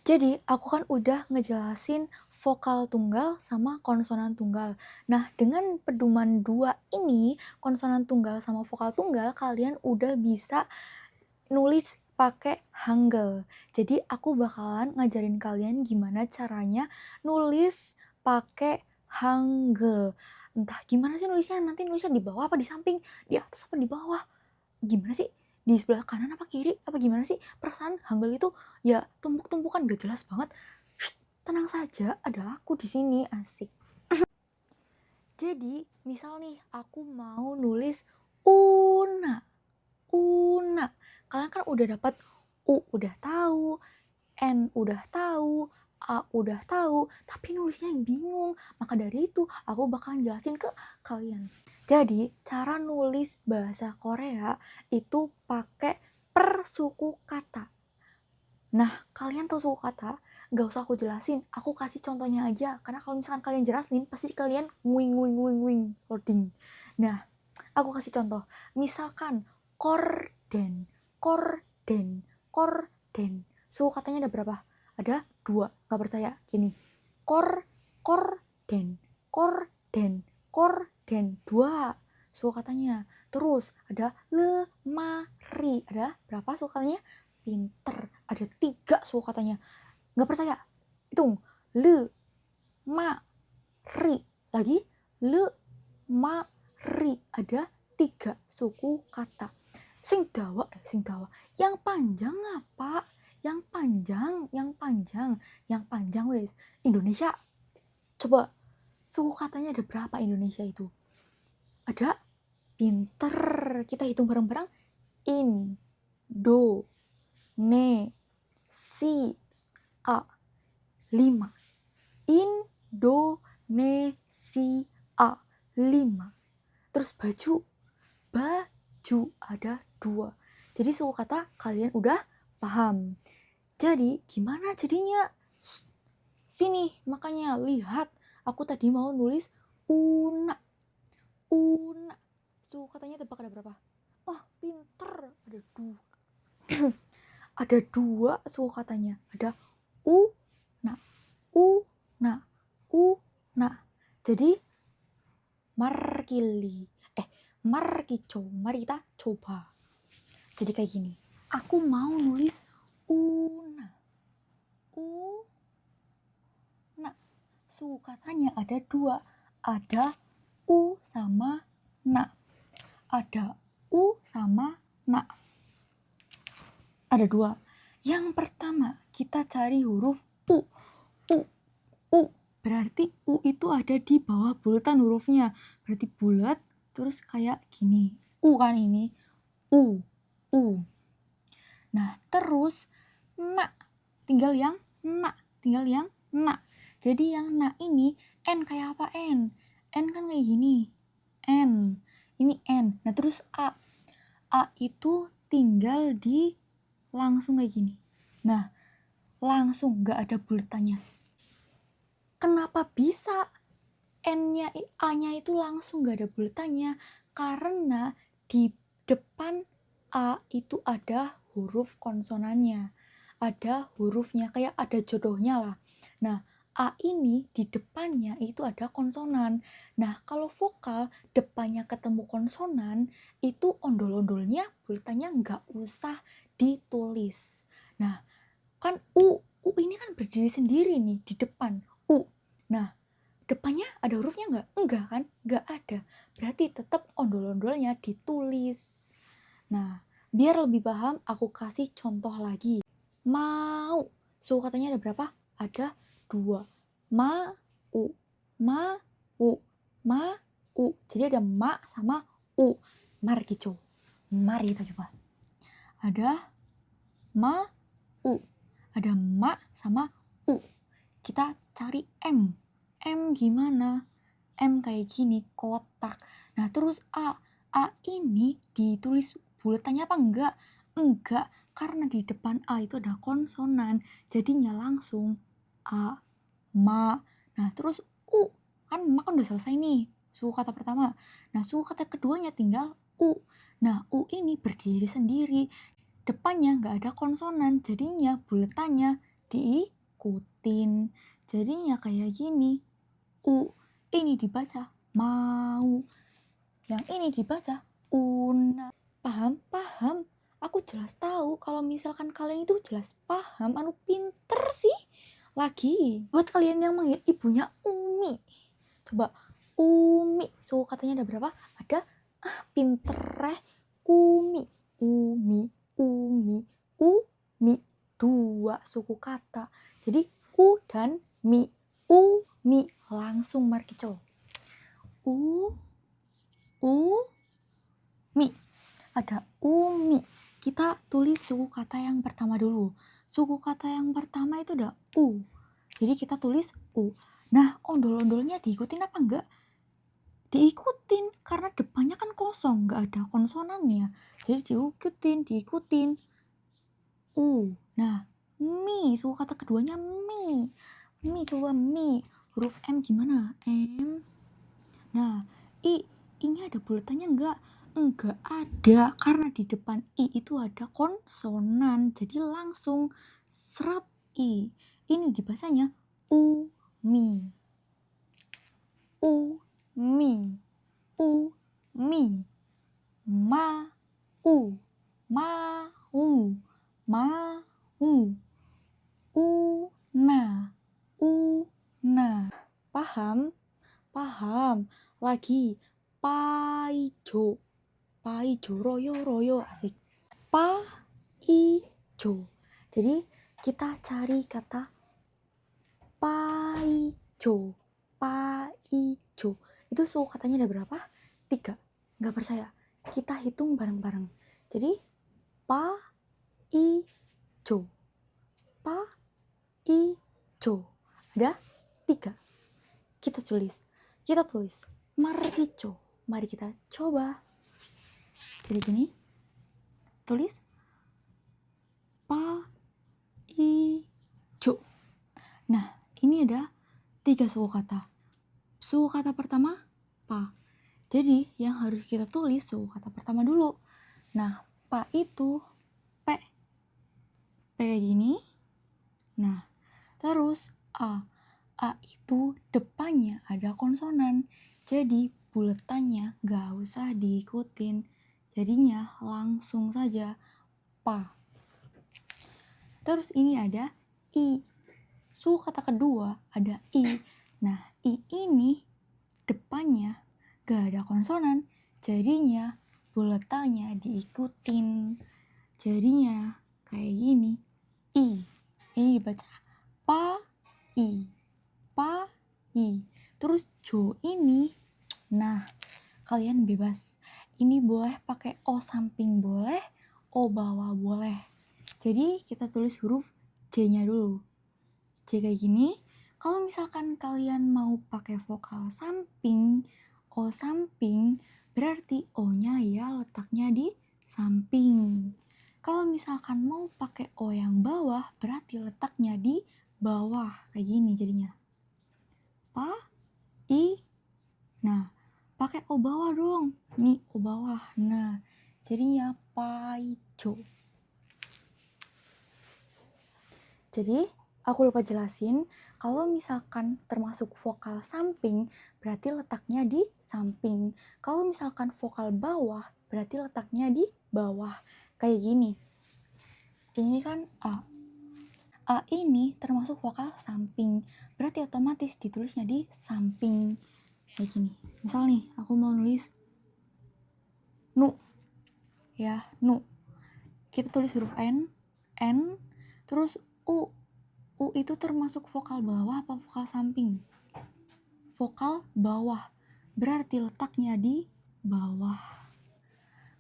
Jadi, aku kan udah ngejelasin vokal tunggal sama konsonan tunggal. Nah, dengan pedoman dua ini, konsonan tunggal sama vokal tunggal, kalian udah bisa nulis pakai Hangul. Jadi, aku bakalan ngajarin kalian gimana caranya nulis pakai Hangul. Entah gimana sih nulisnya, nanti nulisnya di bawah apa di samping, di atas apa di bawah. Gimana sih? Di sebelah kanan apa kiri? Apa gimana sih? Perasaan Hangul itu ya tumpuk-tumpukan gak jelas banget. Shh, tenang saja, ada aku di sini, asik. Jadi, misal nih aku mau nulis una. Una. Kalian kan udah dapat U udah tahu, N udah tahu, A udah tahu, tapi nulisnya yang bingung. Maka dari itu, aku bakalan jelasin ke kalian. Jadi, cara nulis bahasa Korea itu pakai per suku kata. Nah, kalian tahu suku kata? Gak usah aku jelasin, aku kasih contohnya aja. Karena kalau misalkan kalian jelasin, pasti kalian wing loading. Nah, aku kasih contoh. Misalkan korden, korden, korden. Suku katanya ada berapa? Ada 2. Gak percaya? Gini. Korden, korden, korden. 2 suku katanya. Terus ada lemari. Ada berapa suku katanya? Pinter. Ada 3 suku katanya. Gak percaya? Hitung. Lemari. Lagi. Lemari. Ada 3 suku kata. Sing dawa. Yang panjang apa? Yang panjang wes. Indonesia. Coba suku katanya ada berapa Indonesia itu? Ada. Pinter. Kita hitung bareng-bareng. Indo. Ne. Si. A. 5. Indonesia 5. Terus baju ada 2. Jadi suku kata kalian udah paham. Jadi gimana jadinya? Sini, makanya lihat. Aku tadi mau nulis una. Suku katanya tebak ada berapa? Oh, pinter. Ada 2. Ada 2 suku katanya. Ada una. Jadi mari kita coba. Jadi kayak gini. Aku mau nulis una. Suku katanya ada 2. Ada u sama na. Ada u sama na. Ada 2. Yang pertama, kita cari huruf U. Berarti U itu ada di bawah bulatan hurufnya. Berarti bulat, terus kayak gini. U kan ini. U. Nah, terus na. Tinggal yang na. Jadi yang na ini, N kayak apa N? N kan kayak gini. N. Ini N. Nah, terus A. A itu tinggal di langsung kayak gini. Nah, langsung gak ada bulatannya. Kenapa bisa N-nya, A-nya itu langsung gak ada bulatannya? Karena di depan A itu ada huruf konsonannya. Ada hurufnya, kayak ada jodohnya lah. Nah, A ini di depannya itu ada konsonan. Nah, kalau vokal depannya ketemu konsonan, itu ondol-ondolnya bulatannya gak usah ditulis. Nah, kan U ini kan berdiri sendiri nih di depan. U. Nah, depannya ada hurufnya nggak? Enggak kan? Nggak ada. Berarti tetap ondol-ondolnya ditulis. Nah, biar lebih paham, aku kasih contoh lagi. Mau. Suku katanya ada berapa? Ada 2. Mau. Jadi ada ma sama u. Mari kita coba. Ada mau. Ada ma sama u. Kita cari M. M gimana? M kayak gini, kotak. Nah, terus A. A ini ditulis bulatannya apa enggak? Enggak, karena di depan A itu ada konsonan. Jadinya langsung A, ma. Nah, terus U. Kan ma kan udah selesai nih, suku kata pertama. Nah, suku kata keduanya tinggal U. Nah, U ini berdiri sendiri. Depannya nggak ada konsonan, jadinya bulatannya ikutin. Jadinya kayak gini. U, ini dibaca mau. Yang ini dibaca una. Paham? Paham? Aku jelas tahu kalau misalkan kalian itu jelas paham, pinter sih. Lagi, buat kalian yang manggil ibunya Umi. Coba, Umi. So, katanya ada berapa? Ada, pinter Umi. Umi, Umi, Umi. 2 suku kata. Jadi, U dan Mi. Umi. Langsung mari kita. Mi. Ada umi. Kita tulis suku kata yang pertama dulu. Suku kata yang pertama itu ada U. Jadi kita tulis U. Nah, ondol-ondolnya diikutin apa enggak? Diikutin, karena depannya kan kosong, enggak ada konsonannya. Jadi diikutin. U. Nah, mi. Suku kata keduanya mi. Mi, coba mi. Huruf M gimana? M. Nah, I-nya ada buletannya enggak? Enggak ada, karena di depan I itu ada konsonan. Jadi langsung seret I. Ini dibacanya umi. Umi. Umi. Mau. Mau. Mau. Una. Una. Paham? Paham. Lagi. Paijo. Paijo, royo, asik. Paijo. Jadi kita cari kata paijo. Paijo. Itu suku katanya ada berapa? 3. Nggak percaya? Kita hitung bareng-bareng. Jadi paijo. Paijo. Ada 3. Kita tulis. Markijo. Mari kita coba. Jadi gini, tulis paijo. Nah, ini ada 3 suku kata. Suku kata pertama, pa. Jadi, yang harus kita tulis suku kata pertama dulu. Nah, pa itu P. P kayak gini. Nah, terus A. A itu depannya ada konsonan. Jadi, buletannya gak usah diikutin. Jadinya langsung saja pa. Terus ini ada I. Suku kata kedua ada I. Nah, I ini depannya gak ada konsonan. Jadinya buletannya diikutin. Jadinya kayak gini. I. Ini dibaca pa I. Pa I. Terus jo ini. Nah, kalian bebas. Ini boleh pakai O samping boleh, O bawah boleh. Jadi kita tulis huruf J-nya dulu. J kayak gini. Kalau misalkan kalian mau pakai vokal samping, O samping, berarti O-nya ya letaknya di samping. Kalau misalkan mau pakai O yang bawah, berarti letaknya di bawah. Kayak gini jadinya. Pa, I. Nah, pakai O bawah dong. Nih, O bawah. Nah, jadinya paijo. Jadi, aku lupa jelasin, kalau misalkan termasuk vokal samping, berarti letaknya di samping. Kalau misalkan vokal bawah, berarti letaknya di bawah. Kayak gini. Ini kan A. A ini termasuk vokal samping. Berarti otomatis ditulisnya di samping. Kayak gini. Misal nih, aku mau nulis nu. Ya, nu. Kita tulis huruf N, terus U. U itu termasuk vokal bawah apa vokal samping? Vokal bawah. Berarti letaknya di bawah.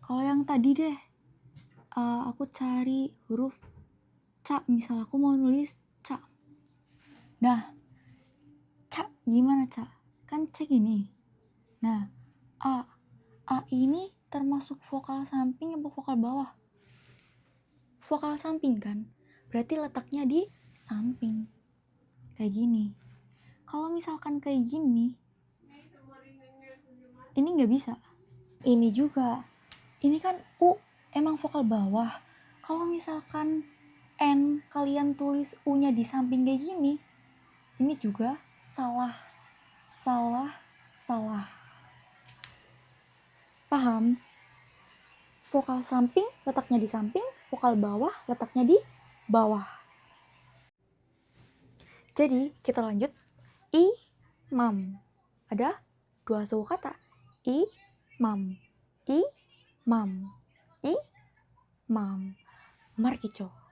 Kalau yang tadi deh, aku cari huruf ca. Misal aku mau nulis ca. Nah, ca gimana ca? Kan C gini. Nah, A. A ini termasuk vokal samping apa vokal bawah? Vokal samping kan? Berarti letaknya di samping. Kayak gini. Kalau misalkan kayak gini, ini nggak bisa. Ini juga. Ini kan U emang vokal bawah. Kalau misalkan N kalian tulis U-nya di samping kayak gini, ini juga salah. Paham? Vokal samping letaknya di samping, vokal bawah letaknya di bawah. Jadi kita lanjut. Imam. Ada 2 suku kata. Imam.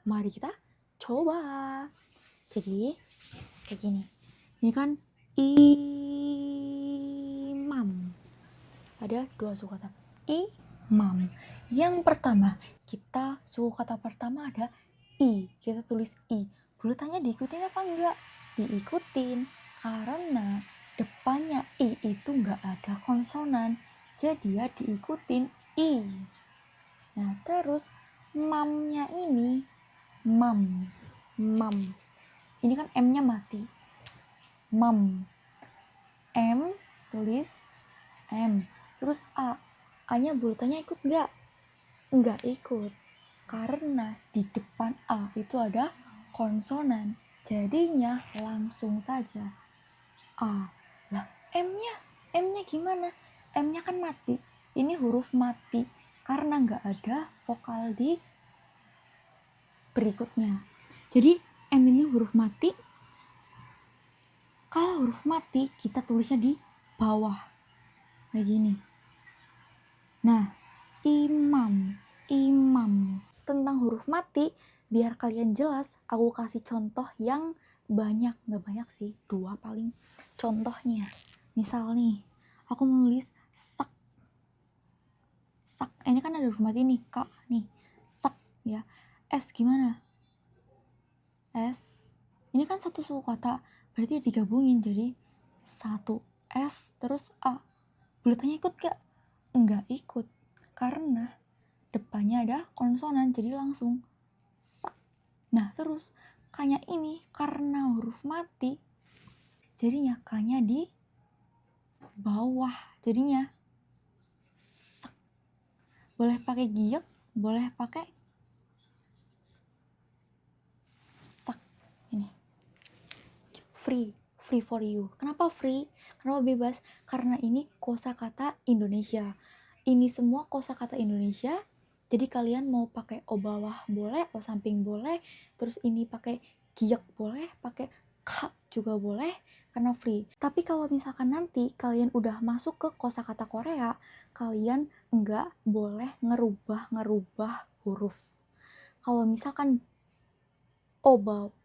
Mari kita coba. Jadi kayak gini. Ini kan imam. Ada 2 suku kata. Imam. Yang pertama, kita suku kata pertama ada I. Kita tulis I. Bulutannya diikutin apa enggak? Diikutin. Karena depannya I itu enggak ada konsonan. Jadi ya diikutin I. Nah, terus mamnya ini mam. Ini kan M-nya mati. Mam. M tulis M. Terus A. A-nya bulutannya ikut enggak? Enggak ikut. Karena di depan A itu ada konsonan. Jadinya langsung saja A. Lah, M-nya gimana? M-nya kan mati. Ini huruf mati. Karena enggak ada vokal di berikutnya. Jadi M ini huruf mati. Kalau huruf mati, kita tulisnya di bawah. Kayak gini. Nah, imam. Tentang huruf mati, biar kalian jelas, aku kasih contoh yang banyak. Nggak banyak sih, 2 paling. Contohnya, misal nih, aku menulis sak. Ini kan ada huruf mati nih, Kak. Nih, sak ya. S gimana? S. Ini kan satu suku kata, berarti digabungin jadi 1 S terus A. Bulutannya ikut gak? Enggak ikut. Karena depannya ada konsonan, jadi langsung sak. Nah, terus K-nya ini karena huruf mati, jadinya K-nya di bawah, jadinya sak. Boleh pakai giek, boleh pakai sak. Ini free for you. Kenapa free? Kenapa bebas? Karena ini kosakata Indonesia. Ini semua kosakata Indonesia. Jadi kalian mau pakai o bawah boleh, o samping boleh, terus ini pakai giek boleh, pakai k juga boleh, karena free. Tapi kalau misalkan nanti kalian udah masuk ke kosakata Korea, kalian nggak boleh ngerubah huruf. Kalau misalkan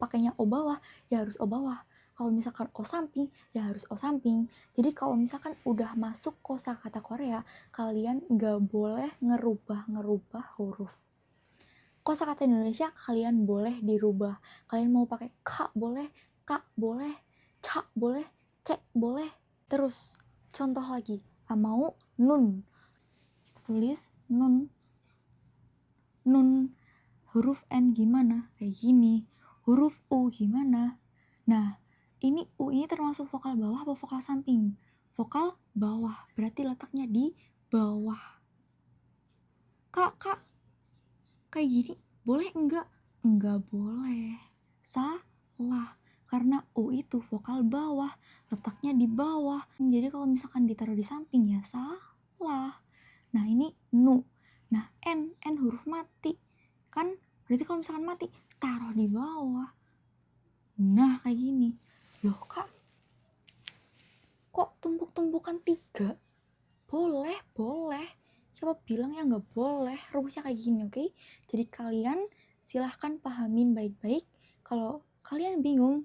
pakainya o bawah, ya harus o bawah. Kalau misalkan o samping, ya harus o samping. Jadi kalau misalkan udah masuk kosakata Korea, kalian nggak boleh ngerubah huruf. Kosakata Indonesia kalian boleh dirubah. Kalian mau pakai k boleh, ca boleh, cek boleh. Terus contoh lagi, mau nun. Kita tulis nun. Huruf N gimana? Kayak gini. Huruf U gimana? Nah, ini U ini termasuk vokal bawah atau vokal samping? Vokal bawah, berarti letaknya di bawah. Kak, kayak gini boleh enggak? Enggak boleh. Salah. Karena U itu vokal bawah, letaknya di bawah. Jadi kalau misalkan ditaruh di samping ya salah. Nah, ini nu. Nah, N huruf mati. Kan berarti kalau misalkan mati, taruh di bawah. Nah, kayak gini. Loh, Kak, kok tumpuk-tumpukan 3? Boleh. Siapa bilang ya nggak boleh? Rumusnya kayak gini, oke? Jadi kalian silahkan pahamin baik-baik. Kalau kalian bingung,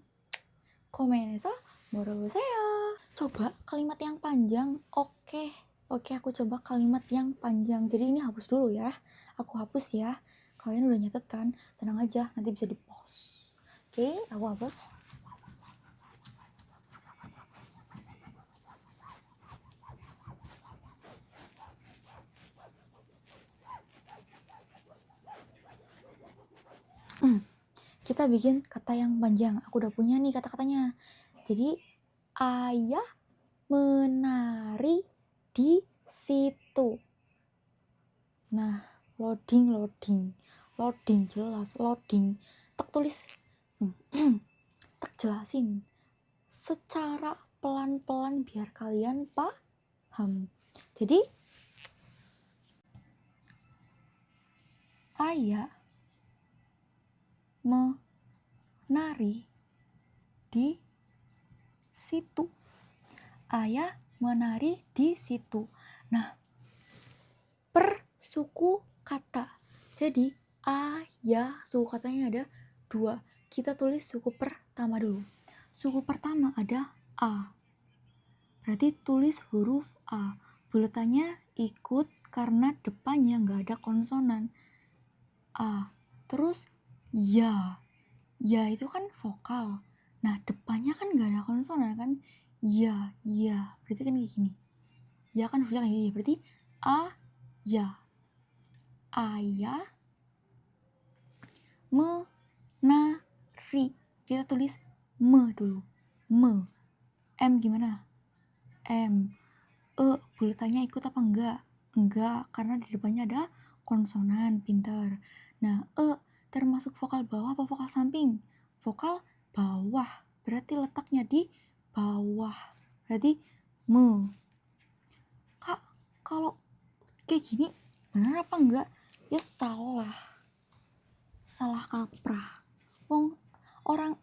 komennya 모르세요. Coba kalimat yang panjang. Oke, aku coba kalimat yang panjang. Jadi ini hapus dulu ya. Aku hapus ya. Kalian udah nyatet kan? Tenang aja, nanti bisa di-pause. Oke, aku hapus. Kita bikin kata yang panjang. Aku udah punya nih kata-katanya. Jadi, ayah menari di situ. Nah, loading jelas, loading. Tak tulis. Tak jelasin secara pelan-pelan biar kalian paham. Jadi ayah menari di situ. Ayah menari di situ. Nah, per suku kata. Jadi ayah suku katanya ada 2. Kita tulis suku pertama dulu. Suku pertama ada a. Berarti tulis huruf a. Buletannya ikut karena depannya nggak ada konsonan. A. Terus ya. Ya itu kan vokal. Nah depannya kan nggak ada konsonan kan. Ya. Berarti kan kayak gini. Ya kan hurufnya kayak gini. Berarti a, ya. Ayah menari. Kita tulis me dulu. Me. M gimana? M. Buletannya ikut apa enggak? Enggak, karena di depannya ada konsonan. Pintar. Nah, termasuk vokal bawah apa vokal samping? Vokal bawah. Berarti letaknya di bawah. Berarti me. Kak, kalau kayak gini benar apa enggak? Ya salah kaprah. Orang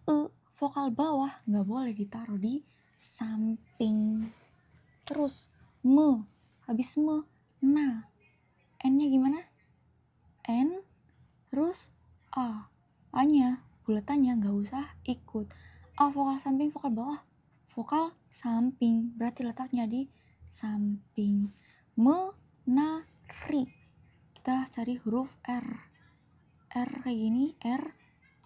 vokal bawah nggak boleh ditaruh di samping. Terus me, habis me, na, n-nya gimana? N, terus a, a-nya buletannya nggak usah ikut. A vokal samping, vokal bawah, vokal samping, berarti letaknya di samping. Menari, kita cari huruf R. R kayak gini, R,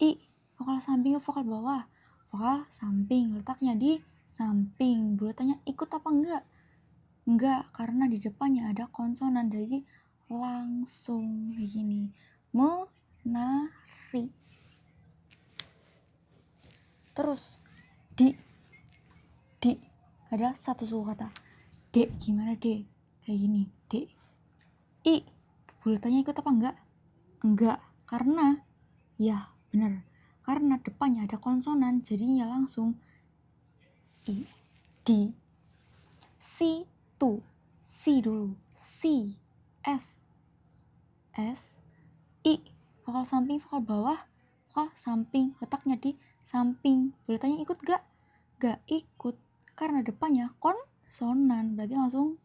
I, vokal samping, vokal bawah, vokal samping, letaknya di samping. Buletannya ikut apa enggak? Enggak, karena di depannya ada konsonan, jadi langsung kayak gini. Menari. Terus di ada satu suku kata. D gimana D? Kayak gini, D. I, buletannya ikut apa enggak? Enggak, karena ya bener, karena depannya ada konsonan, jadinya langsung I. Di. Situ. Si dulu. Si. S. I. Vokal samping, vokal bawah, vokal samping, letaknya di samping. Buletannya ikut gak? Gak ikut, karena depannya konsonan, berarti langsung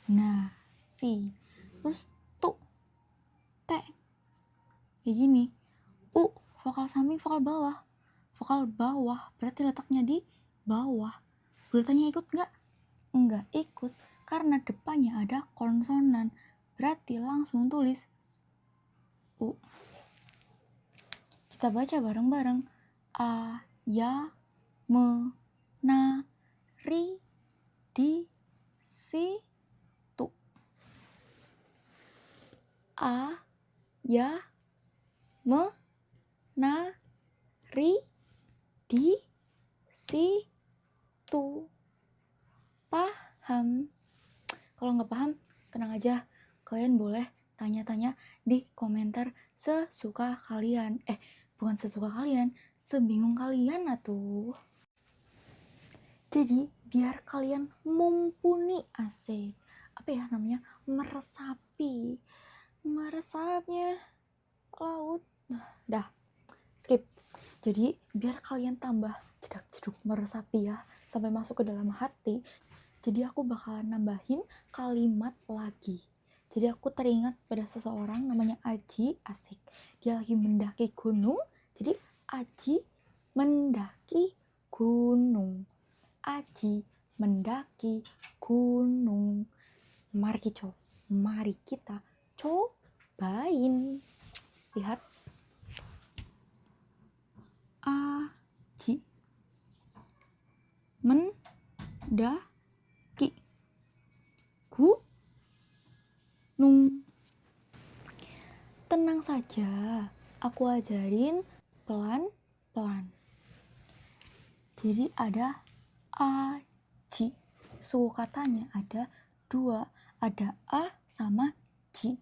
nasi. Terus tu, T kayak gini. U, vokal samping, vokal bawah, berarti letaknya di bawah. Buletannya ikut gak? Enggak ikut, karena depannya ada konsonan, berarti langsung tulis U. Kita baca bareng-bareng. Ayah menari di situ. Ayah menari di situ. Paham? Kalau nggak paham, tenang aja. Kalian boleh tanya-tanya di komentar sesuka kalian. Bukan sesuka kalian, sebingung kalian atuh. Jadi biar kalian mumpuni asik. Apa ya namanya? Meresapnya laut. Dah, skip. Jadi biar kalian tambah jedak-jeduk meresapi ya, sampai masuk ke dalam hati. Jadi aku bakalan nambahin kalimat lagi. Jadi aku teringat pada seseorang namanya Aji, asik. Dia lagi mendaki gunung. Jadi Aji mendaki gunung. Aji mendaki gunung. Mari kita cobain. Lihat. Aji mendaki gunung. Tenang saja, aku ajarin pelan-pelan. Jadi ada Aji. Suku katanya ada 2. Ada A sama Ji.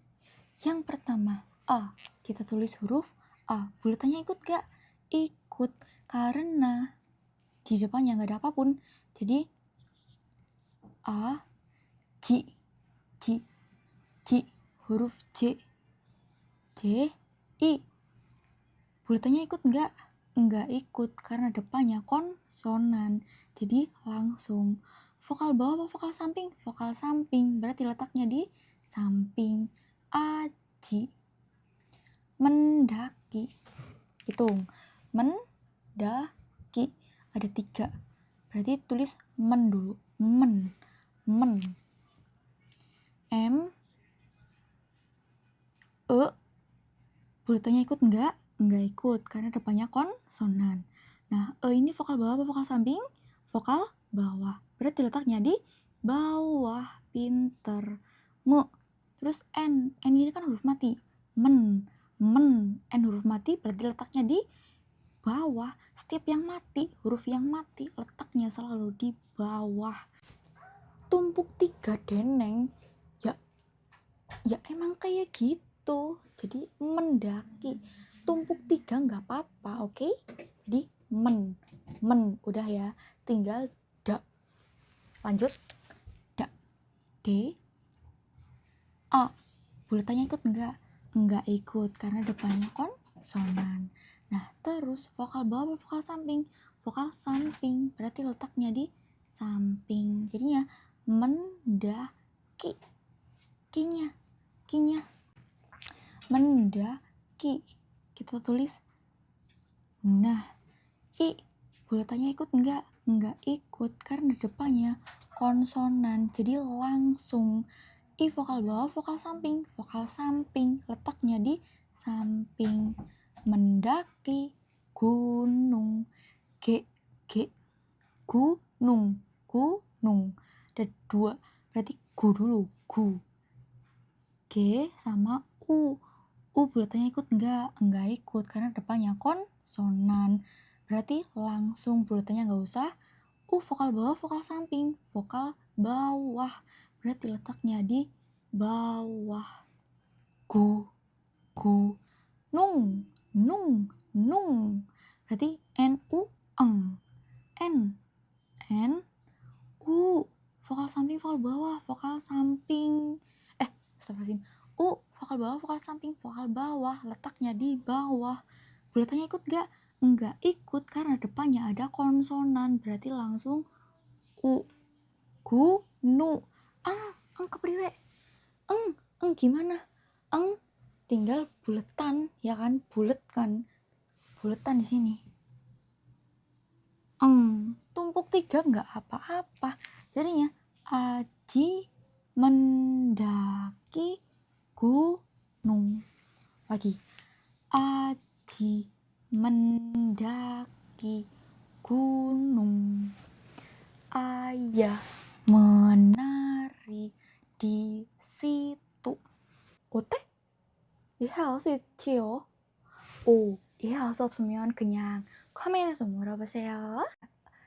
Yang pertama A, kita tulis huruf A. Buletannya ikut gak? ikut karena di depannya nggak ada apapun. Jadi a, ji, huruf J, I. Buletannya ikut nggak? Nggak ikut karena depannya konsonan. Jadi langsung. Vokal bawah apa vokal samping? Vokal samping, berarti letaknya di samping. Aji, mendaki. Hitung. Mendaki. Ada 3. Berarti tulis men dulu. Men. M, E. Buletannya ikut nggak? Nggak ikut karena depannya konsonan. Nah, E ini vokal bawah apa vokal samping? Vokal bawah. Berarti letaknya di bawah. Pinter. Nge. Terus N. N ini kan huruf mati. Men. N huruf mati berarti letaknya di bawah. Setiap yang mati, huruf yang mati letaknya selalu di bawah. Tumpuk 3 deneng. Ya emang kayak gitu. Jadi mendaki. Tumpuk 3 nggak apa-apa, oke? Jadi men. Udah ya. Tinggal da. Lanjut. Da. D. A. Buletannya ikut nggak? Nggak ikut karena depannya konsonan. Nah, terus vokal bawah atau vokal samping? Vokal samping. Berarti letaknya di samping. Jadinya mendaki. Kinya mendaki. Kita tulis. Nah, I. Buletannya ikut nggak? Nggak ikut karena depannya konsonan. Jadi langsung. I vokal bawah, vokal samping. Vokal samping. Letaknya di samping. Mendaki gunung. G. Gunung. Ada 2. Berarti gu dulu. Gu. G sama U. U buletannya ikut nggak? Nggak ikut karena depannya konsonan. Berarti langsung buletannya nggak usah. U vokal bawah, vokal samping. Vokal bawah. Berarti letaknya di bawah. Gu. Nung. Berarti N-U, eng. N. U. Vokal samping, vokal bawah. Vokal samping. Astagfirullahaladzim. U, vokal bawah, vokal samping, vokal bawah, letaknya di bawah. Buletannya ikut gak? Enggak ikut karena depannya ada konsonan, berarti langsung U. Gunung. Kepriwe? Gimana? Tinggal buletan, ya kan? Bulet kan? Buletan di sini. Tumpuk 3 nggak apa-apa. Jadinya Aji mendaki gunung. Lagi. Aji mendaki gunung. Ayah menari di situ. 어때? 이해할 수 있지요? 오, 이해할 수 없으면 그냥 코멘트에서 물어보세요.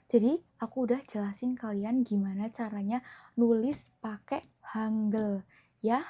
Jadi aku udah jelasin kalian gimana caranya nulis pakai Hangul ya.